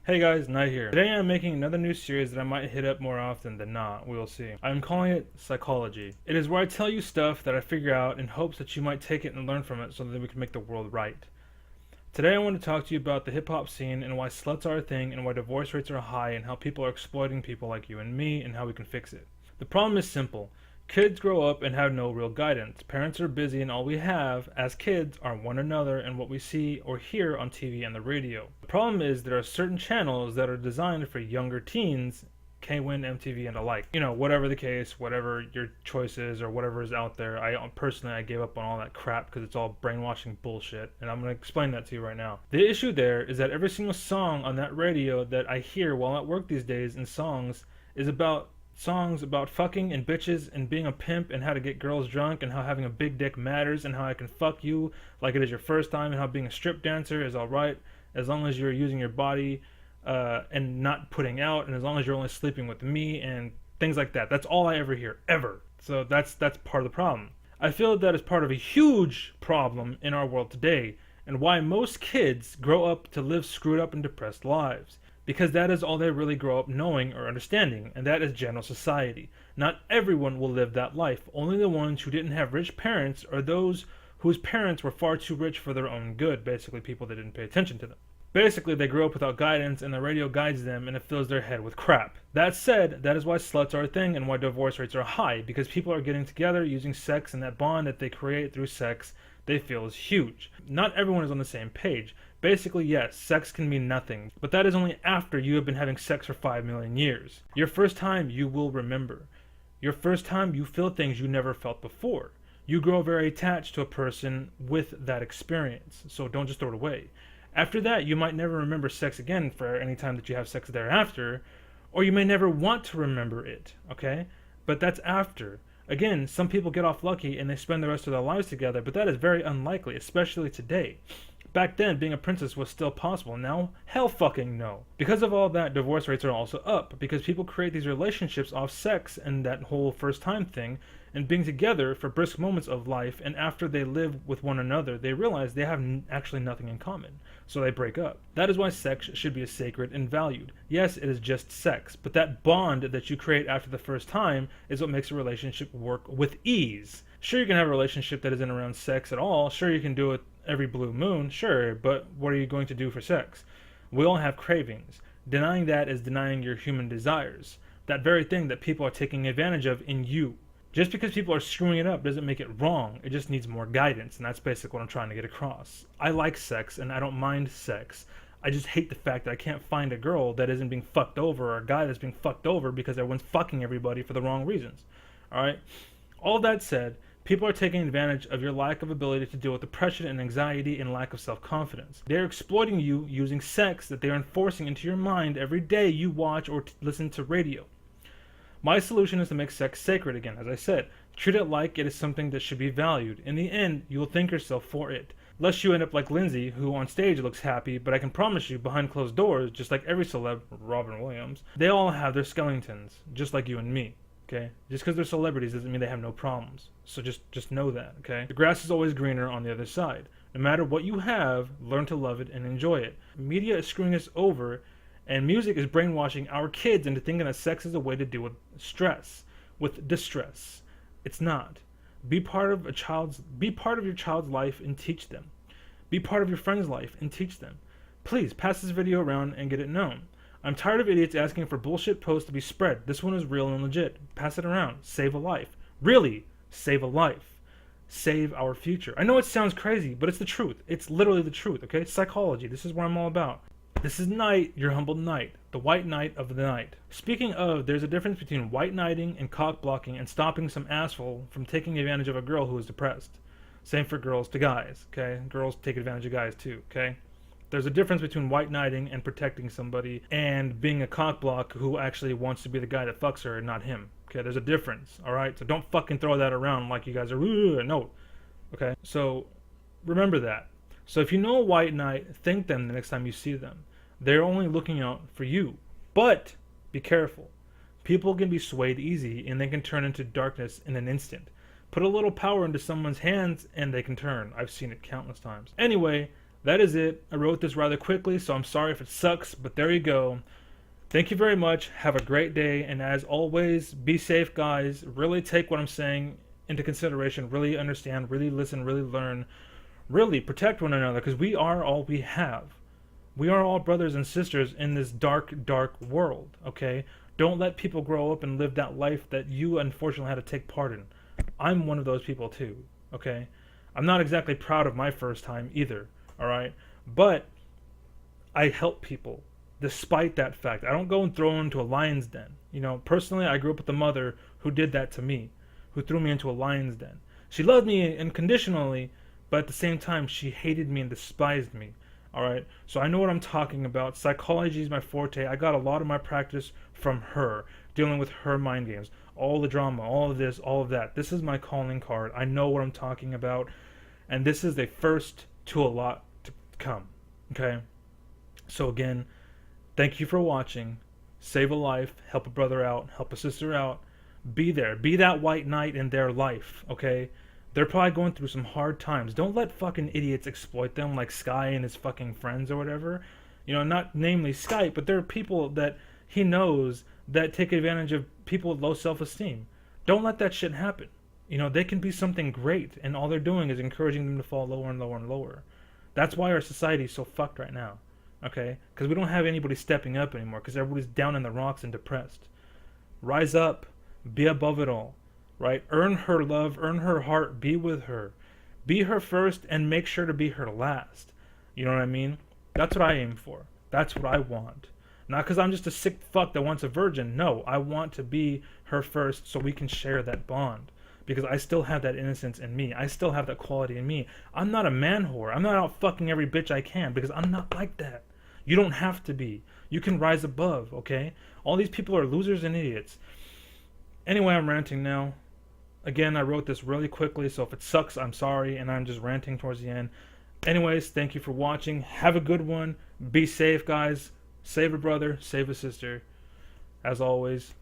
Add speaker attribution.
Speaker 1: Hey guys, Knight here. Today I'm making another new series that I might hit up more often than not, we'll see. I'm calling it Psychology. It is where I tell you stuff that I figure out in hopes that you might take it and learn from it so that we can make the world right. Today I want to talk to you about the hip hop scene and why sluts are a thing and why divorce rates are high and how people are exploiting people like you and me and how we can fix it. The problem is simple. Kids grow up and have no real guidance. Parents are busy and all we have, as kids, are one another and what we see or hear on TV and the radio. The problem is there are certain channels that are designed for younger teens, K-Win, MTV, and the like. You know, whatever the case, whatever your choice is or whatever is out there, I gave up on all that crap because it's all brainwashing bullshit, and I'm going to explain that to you right now. The issue there is that every single song on that radio that I hear while at work these days in songs is about songs about fucking and bitches and being a pimp and how to get girls drunk and how having a big dick matters and how I can fuck you like it is your first time and how being a strip dancer is alright as long as you're using your body and not putting out and as long as you're only sleeping with me and things like that. That's all I ever hear, ever. So that's part of the problem. I feel that is part of a huge problem in our world today and why most kids grow up to live screwed up and depressed lives. Because that is all they really grow up knowing or understanding, and that is general society. Not everyone will live that life, only the ones who didn't have rich parents or those whose parents were far too rich for their own good, basically people that didn't pay attention to them. Basically, they grow up without guidance and the radio guides them and it fills their head with crap. That said, that is why sluts are a thing and why divorce rates are high, because people are getting together using sex and that bond that they create through sex they feel is huge. Not everyone is on the same page. Basically, yes, sex can mean nothing, but that is only after you have been having sex for 5 million years. Your first time you will remember. Your first time you feel things you never felt before. You grow very attached to a person with that experience, so don't just throw it away. After that, you might never remember sex again for any time that you have sex thereafter, or you may never want to remember it, okay? But that's after. Again, some people get off lucky and they spend the rest of their lives together, but that is very unlikely, especially today. Back then, being a princess was still possible. Now, hell fucking no. Because of all that, divorce rates are also up, because people create these relationships off sex and that whole first time thing, and being together for brisk moments of life, and after they live with one another, they realize they have actually nothing in common, so they break up. That is why sex should be sacred and valued. Yes, it is just sex, but that bond that you create after the first time is what makes a relationship work with ease. Sure, you can have a relationship that isn't around sex at all. Sure, you can do it every blue moon, sure, but what are you going to do for sex? We all have cravings. Denying that is denying your human desires. That very thing that people are taking advantage of in you. Just because people are screwing it up doesn't make it wrong. It just needs more guidance, and that's basically what I'm trying to get across. I like sex, and I don't mind sex. I just hate the fact that I can't find a girl that isn't being fucked over or a guy that's being fucked over because everyone's fucking everybody for the wrong reasons. Alright? All that said, people are taking advantage of your lack of ability to deal with depression and anxiety and lack of self-confidence. They are exploiting you using sex that they are enforcing into your mind every day you watch or listen to radio. My solution is to make sex sacred again, as I said. Treat it like it is something that should be valued. In the end, you will thank yourself for it. Lest you end up like Lindsay, who on stage looks happy, but I can promise you, behind closed doors, just like every celeb, Robin Williams, they all have their skeletons, just like you and me. Okay? Just because they're celebrities doesn't mean they have no problems. So just know that, okay? The grass is always greener on the other side. No matter what you have, learn to love it and enjoy it. Media is screwing us over, and music is brainwashing our kids into thinking that sex is a way to deal with stress, with distress. It's not. Be part of your child's life and teach them. Be part of your friend's life and teach them. Please pass this video around and get it known. I'm tired of idiots asking for bullshit posts to be spread. This one is real and legit. Pass it around. Save a life. Really, save a life. Save our future. I know it sounds crazy, but it's the truth. It's literally the truth, okay? It's psychology. This is what I'm all about. This is Knight, your humble knight, the white knight of the night. Speaking of, there's a difference between white knighting and cock blocking and stopping some asshole from taking advantage of a girl who is depressed. Same for girls to guys, okay? Girls take advantage of guys too, okay? There's a difference between white knighting and protecting somebody and being a cock block who actually wants to be the guy that fucks her and not him. Okay, there's a difference, alright? So don't fucking throw that around like you guys are, no. Okay, so remember that. So if you know a white knight, thank them the next time you see them. They're only looking out for you. But be careful. People can be swayed easy and they can turn into darkness in an instant. Put a little power into someone's hands and they can turn. I've seen it countless times. Anyway, that is it. I wrote this rather quickly, so I'm sorry if it sucks, but there you go. Thank you very much. Have a great day. And as always, be safe, guys. Really take what I'm saying into consideration. Really understand. Really listen. Really learn. Really protect one another, because we are all we have. We are all brothers and sisters in this dark, dark world, okay? Don't let people grow up and live that life that you unfortunately had to take part in. I'm one of those people too, okay? I'm not exactly proud of my first time either, all right? But I help people despite that fact. I don't go and throw into a lion's den. You know, personally, I grew up with a mother who did that to me, who threw me into a lion's den. She loved me unconditionally, but at the same time, she hated me and despised me. All right, so I know what I'm talking about. Psychology is my forte. I got a lot of my practice from her, dealing with her mind games, all the drama, all of this, all of that. This is my calling card. I know what I'm talking about, and this is the first to a lot to come. Okay, so again, thank you for watching. Save a life, help a brother out, help a sister out. Be there. Be that white knight in their life, okay? They're probably going through some hard times. Don't let fucking idiots exploit them like Sky and his fucking friends or whatever. You know, not namely Skype, but there are people that he knows that take advantage of people with low self-esteem. Don't let that shit happen. You know, they can be something great, and all they're doing is encouraging them to fall lower and lower and lower. That's why our society is so fucked right now, okay? Because we don't have anybody stepping up anymore, because everybody's down in the rocks and depressed. Rise up. Be above it all. Right? Earn her love, earn her heart, be with her. Be her first and make sure to be her last. You know what I mean? That's what I aim for. That's what I want. Not because I'm just a sick fuck that wants a virgin. No, I want to be her first so we can share that bond. Because I still have that innocence in me. I still have that quality in me. I'm not a man whore. I'm not out fucking every bitch I can because I'm not like that. You don't have to be. You can rise above, okay? All these people are losers and idiots. Anyway, I'm ranting now. Again, I wrote this really quickly, so if it sucks, I'm sorry, and I'm just ranting towards the end. Anyways, thank you for watching. Have a good one. Be safe, guys. Save a brother, save a sister. As always,